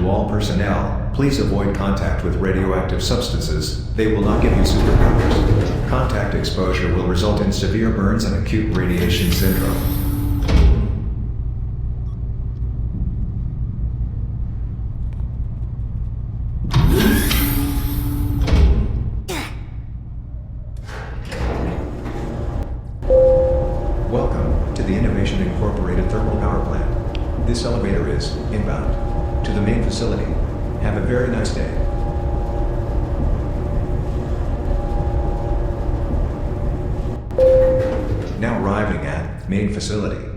to all personnel, please avoid contact with radioactive substances. They will not give you superpowers. Contact exposure will result in severe burns and acute radiation syndrome. Welcome to the Innovation Incorporated Thermal Power Plant. This elevator is inbound to the main facility. Have a very nice day. Now arriving at main facility.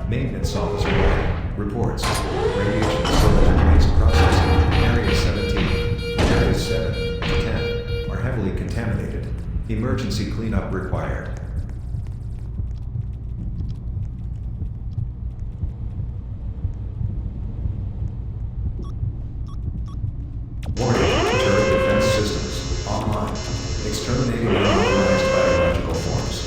Maintenance Officer reports radiation solid waste processing. Area 17, Areas 7 to 10 are heavily contaminated. Emergency cleanup required. Warning, turret defense systems online. Exterminating unauthorized biological forms.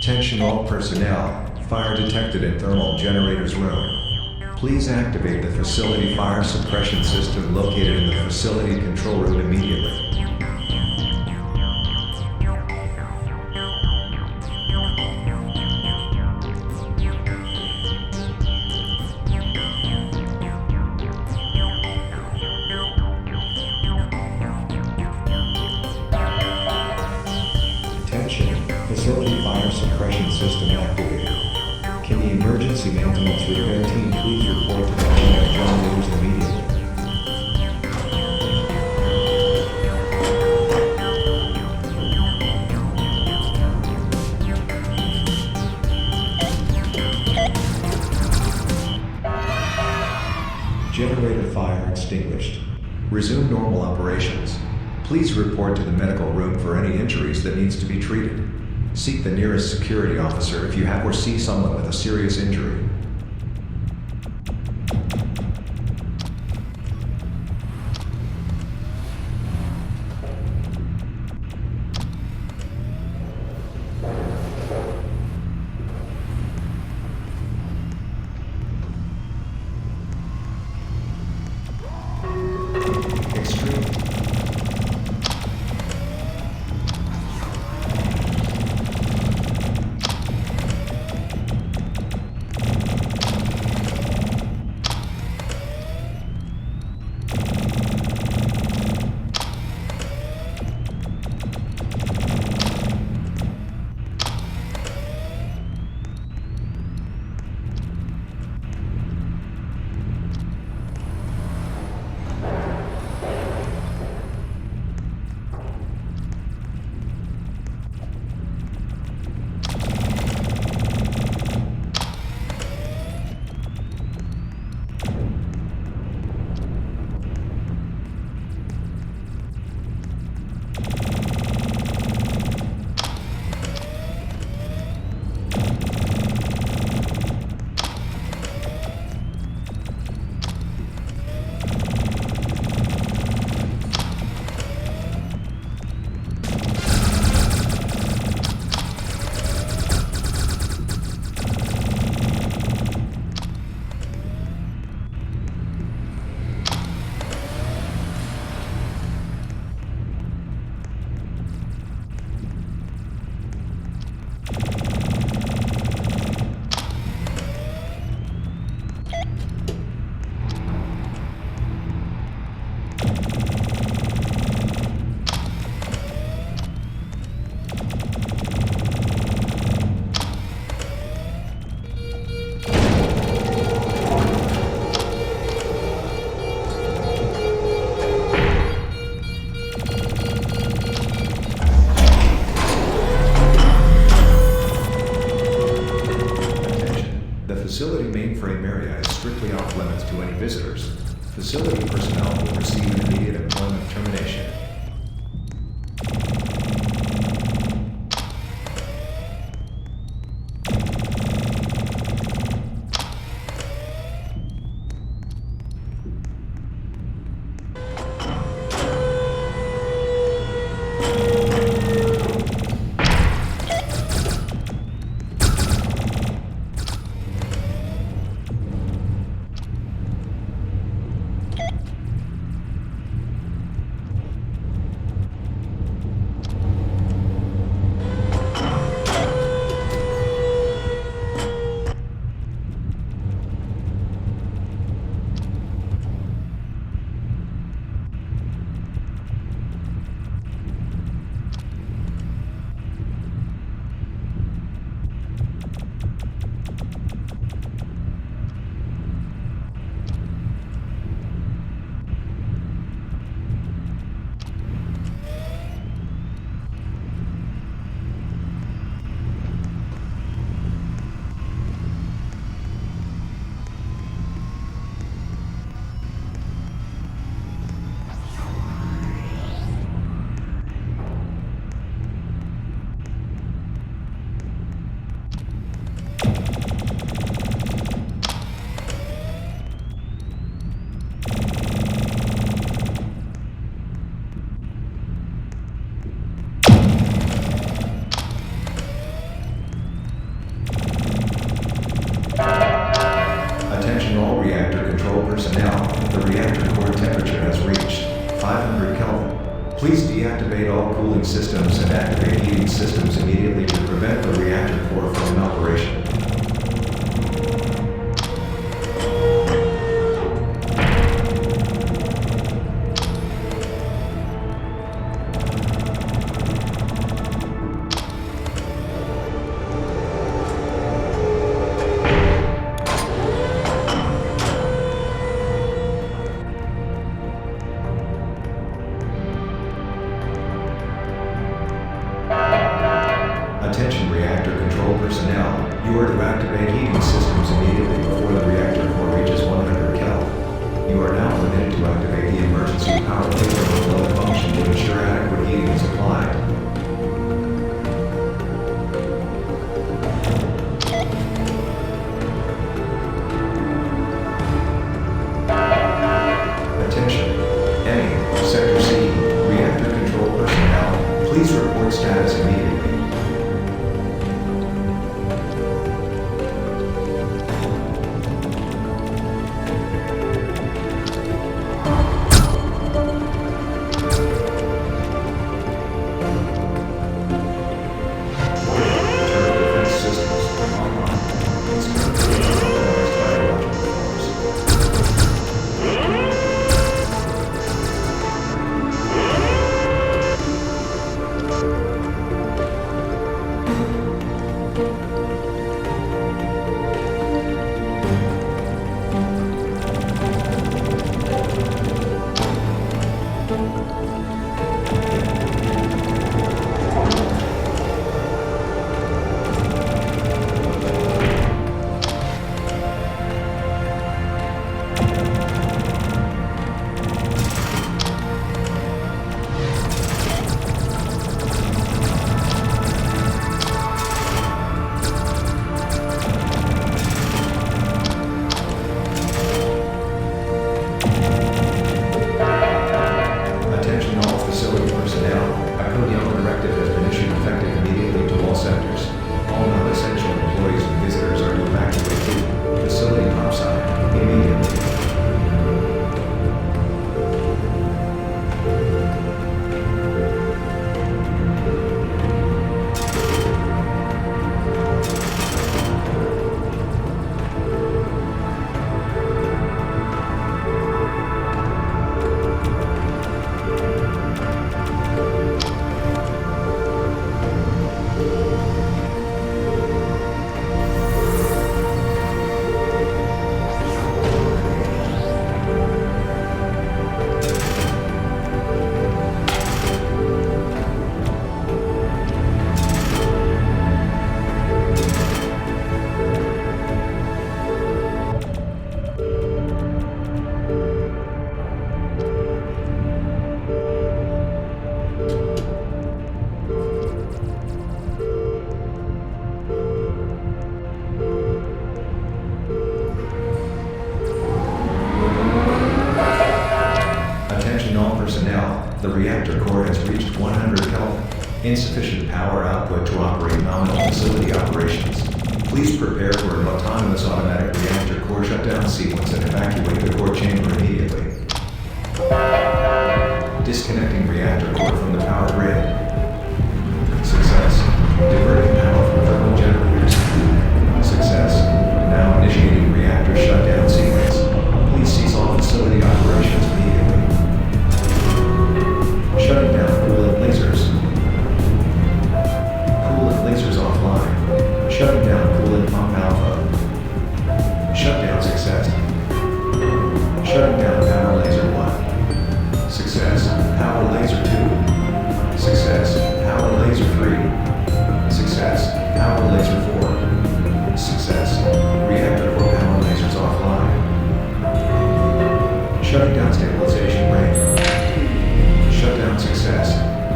Attention all personnel, fire detected in thermal generators room. Please activate the facility fire suppression system located in the facility control room immediately. Attention, facility fire suppression system activated. Can the emergency maintenance repair team please report to the owner of John Lewis immediately? Generator fire extinguished. Resume normal operations. Please report to the medical room for any injuries that needs to be treated. Seek the nearest security officer if you have or see someone with a serious injury. Extreme. Attention all reactor control personnel, the reactor core temperature has reached 500 Kelvin. Please deactivate all cooling systems and activate heating systems immediately to prevent the reactor core from operation. Attention reactor control personnel, you are to activate heating systems immediately before the reactor core reaches 100 Kelvin. You are now permitted to activate the emergency power filter flow function to ensure adequate heating is applied. Attention, any Sector C, reactor control personnel, please report status immediately. Attention all the reactor core has reached 100 Kelvin. Insufficient power output to operate nominal facility operations. Please prepare for an autonomous automatic reactor core shutdown sequence and evacuate the core chamber immediately. Disconnecting reactor core from the power grid. Success. Diverting power from thermal generators. Success. Now initiating reactor shutdown sequence. Please cease all facility operations immediately. Shutting down coolant lasers. Coolant lasers offline. Shutting down coolant pump alpha. Shutdown success. Shutting down power laser 1. Success. Power laser 2. Success. Power laser 3. Success. Power laser 4. Success. Reactor core power lasers offline. Shutting down stabilization ring. Shutdown success.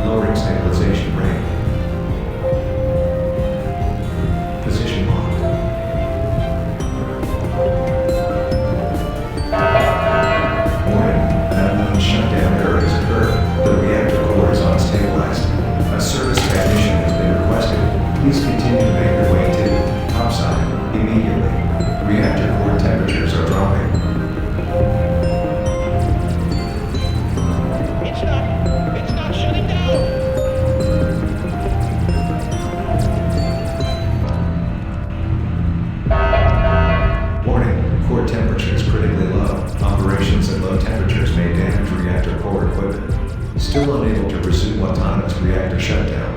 Lowering stabilization ring. Position locked. Warning. An unknown shutdown error has occurred. The reactor core is unstabilized. A service technician has been requested. Please continue to make your way to topside immediately. Reactor core temperatures are dropping. It's not shutting down. Warning, core temperature is critically low. Operations at low temperatures may damage reactor core equipment. Still unable to resume autonomous reactor shutdown.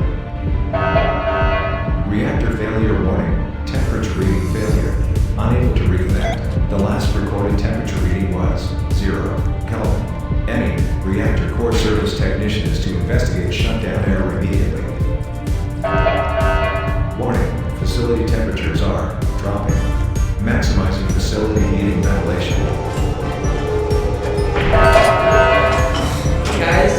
Reactor failure warning. Temperature reading failure. Unable to reconnect. The last recorded temperature reading was 0 Kelvin. Any reactor core service technician is to investigate shutdown error immediately. Warning, facility temperatures are dropping. Maximizing facility heating ventilation. Guys,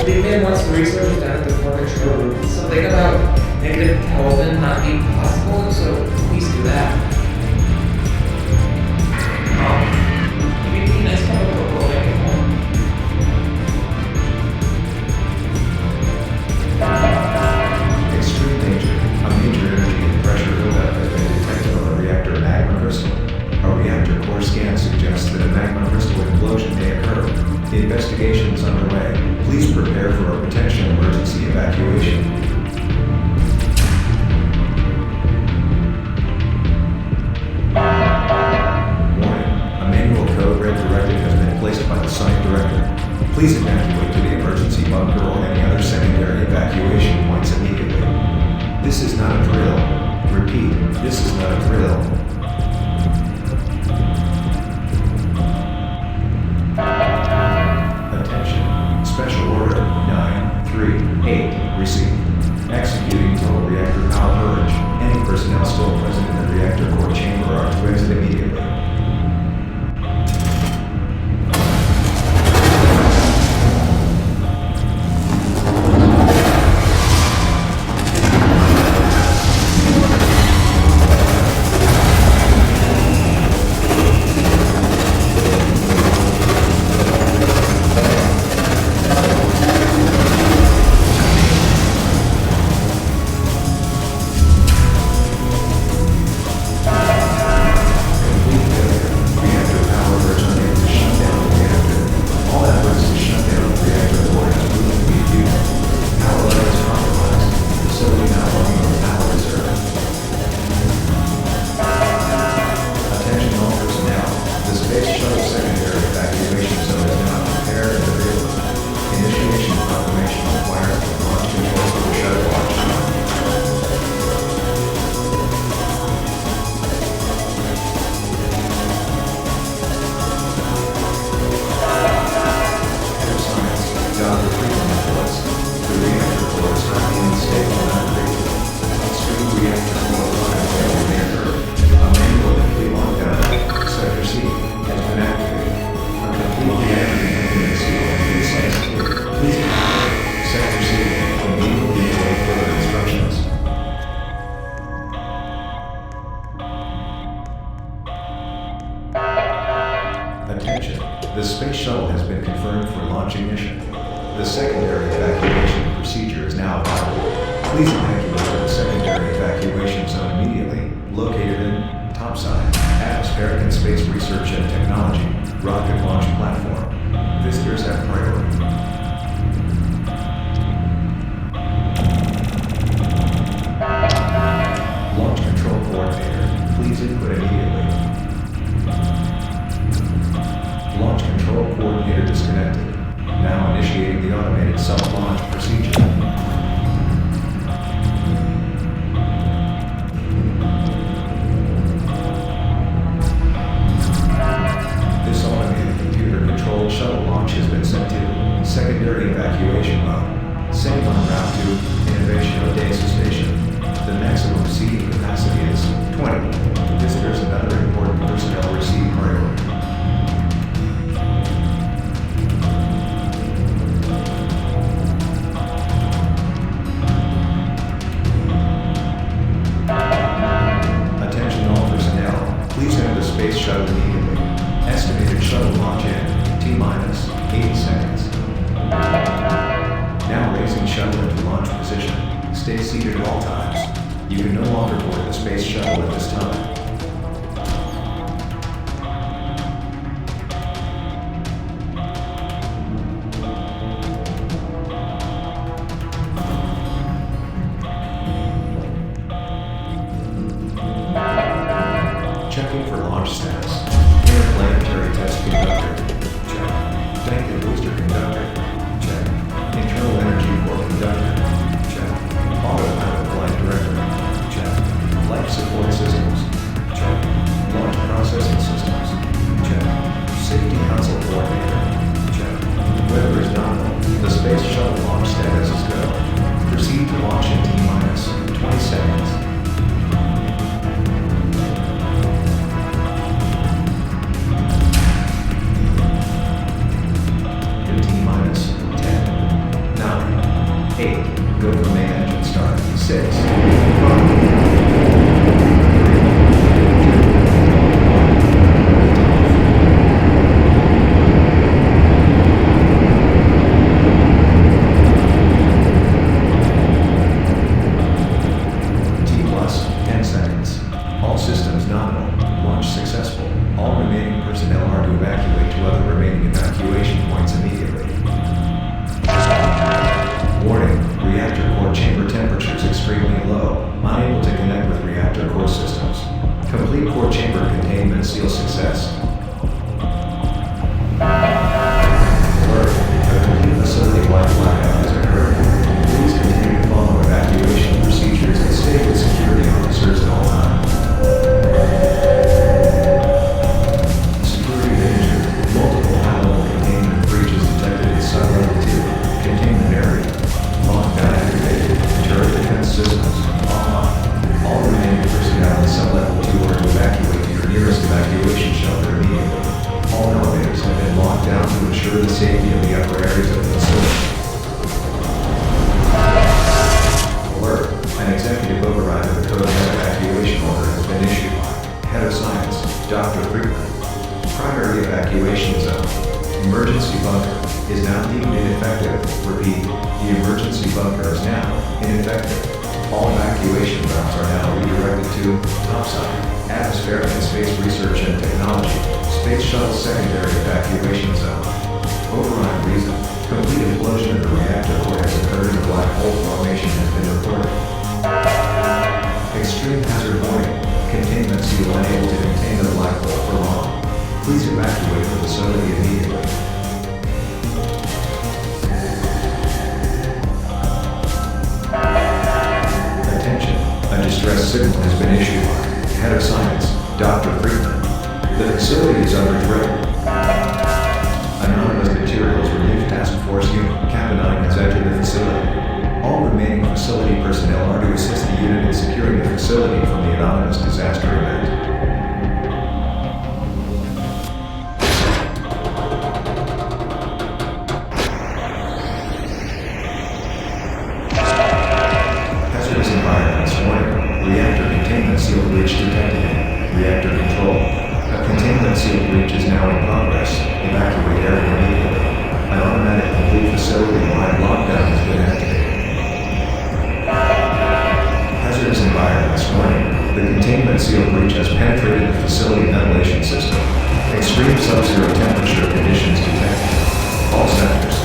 the man wants some research down at the corner room. Something about negative Kelvin not being possible, so please do that. Maybe it'd be nice to have a local at home. Extreme danger. A major energy and pressure buildup has been detected on the reactor magma crystal. A reactor core scan suggests that a magma crystal implosion may occur. The investigation is underway. Please prepare for a potential emergency evacuation. Warning, a manual code red directive has been placed by the site director. Please evacuate to the emergency bunker or any other secondary evacuation points immediately. This is not a drill. Repeat, this is not a drill. Attention. Special Order 938 received. Executing total reactor power purge. Any personnel still present in the reactor core chamber are to exit immediately. The secondary evacuation procedure is now available. Please evacuate to the secondary evacuation zone immediately, located in topside, atmospheric and space research and technology, rocket launch platform. Visitors have priority. Launch control coordinator, please input immediately. Launch control coordinator disconnected. Now initiating the automated self-launch procedure. This automated computer-controlled shuttle launch has been sent to secondary evacuation mode. Sent en route to Innovation Odessa Station. The maximum seating capacity is 20. Visitors and other important personnel receive priority. Attention all personnel, please enter the space shuttle immediately. Estimated shuttle launch in T-minus 80 seconds. Now raising shuttle into launch position. Stay seated at all times. You can no longer board the space shuttle at this time. Checking for launch status. Interplanetary test conductor. Check. Tank and booster conductor. Check. Internal energy core conductor. Check. Autopilot flight director. Check. Life support systems. Check. Launch processing systems. Check. Safety council coordinator. Check. Weather is nominal. The space shuttle launch status is go. Proceed to launch in T-minus 20 seconds. Go for main engine start. 6, 5, T plus 10 seconds. All systems nominal. Launch successful. All remaining personnel are to evacuate to other remaining evacuation points immediately. Warning, reactor core chamber temperatures extremely low, unable to connect with reactor core systems. Complete core chamber containment seal success. Alert, a complete facility-wide blackout has occurred. Please continue to follow evacuation procedures and stay with security officers at all times. Security danger, multiple high-level containment breaches detected in sub-level 2, containment area. Lockdown activated. Turret defense systems offline. All remaining personnel in sub-level 2 are to evacuate to your nearest evacuation shelter immediately. All elevators have been locked down to ensure the safety of the upper areas of the facility. Alert! An executive override of the code evacuation order has been issued by Head of Science, Dr. Friedman. Primary evacuation zone. Emergency bunker is now deemed ineffective. Repeat, the emergency bunker is now ineffective. All evacuation routes are now redirected to topside, atmospheric and space research and technology, space shuttle secondary evacuation zone. Override reason, complete implosion of the reactor core has occurred and a black hole formation has been reported. Extreme hazard warning, containment seal unable to contain the black hole for long. Please evacuate the facility immediately. Attention, a distress signal has been issued by Head of Science, Dr. Friedman. The facility is under threat. Anonymous Materials Relief Task Force Unit, Kappa 9 has entered the facility. All remaining facility personnel are to assist the unit in securing the facility from the anonymous disaster event. Hazardous environments warning. Reactor containment seal breach detected in reactor control. A containment seal breach is now in progress. Evacuate area immediately. An automatic complete facility facility-wide lockdown has been activated. Hazardous environments warning. The containment seal breach has penetrated the facility ventilation system. Extreme sub-zero temperature conditions detected. All sectors.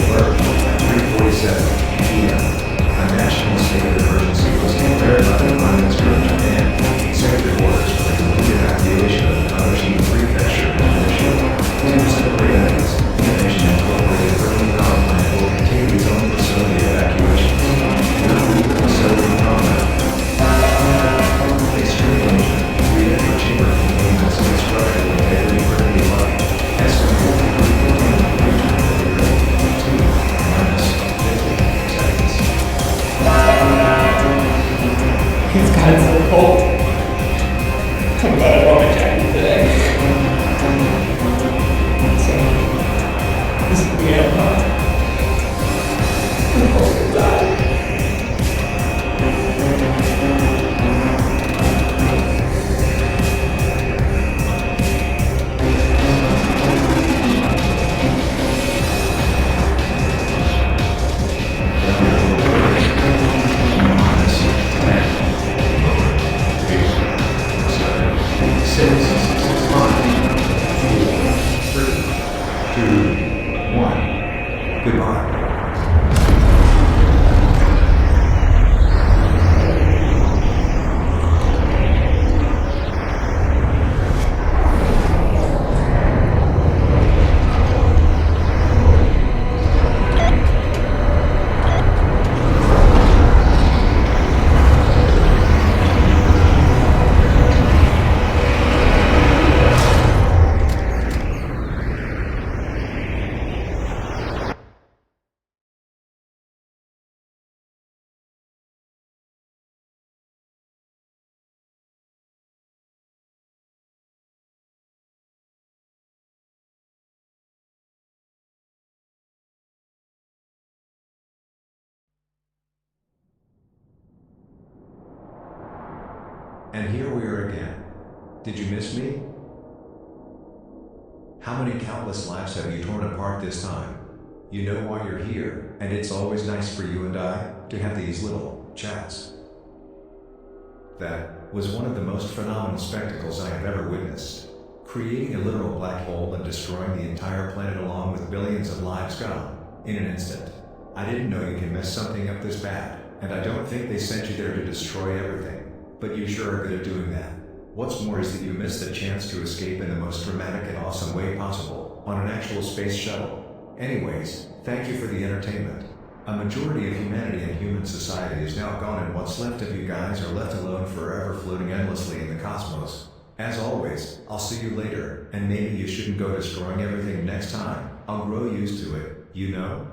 Alert at 3:47 p.m. A national state of emergency was declared by the Prime Minister of Japan. Executive orders for the complete evacuation of the Kagoshima Prefecture have been issued. Two separate entities, the Nation Incorporated Thermal Power Plant, will continue its own facility evacuation. No legal facility combat. Extreme danger. Re-entry chamber containment and structural integrity pretty low. Estimated containment region T minus 50 seconds. It's gotten so cold. I'm glad I brought my jacket today. So, this is the end, huh? I'm cold inside. Minus 10, 8, 7, 6, 5, 4, 3, 2, 1. Goodbye. And here we are again. Did you miss me? How many countless lives have you torn apart this time? You know why you're here, and it's always nice for you and I to have these little chats. That was one of the most phenomenal spectacles I have ever witnessed. Creating a literal black hole and destroying the entire planet along with billions of lives gone in an instant. I didn't know you can mess something up this bad, and I don't think they sent you there to destroy everything. But you sure are good at doing that. What's more is that you missed the chance to escape in the most dramatic and awesome way possible, on an actual space shuttle. Anyways, thank you for the entertainment. A majority of humanity and human society is now gone, and what's left of you guys are left alone forever floating endlessly in the cosmos. As always, I'll see you later, and maybe you shouldn't go destroying everything next time. I'll grow used to it, you know?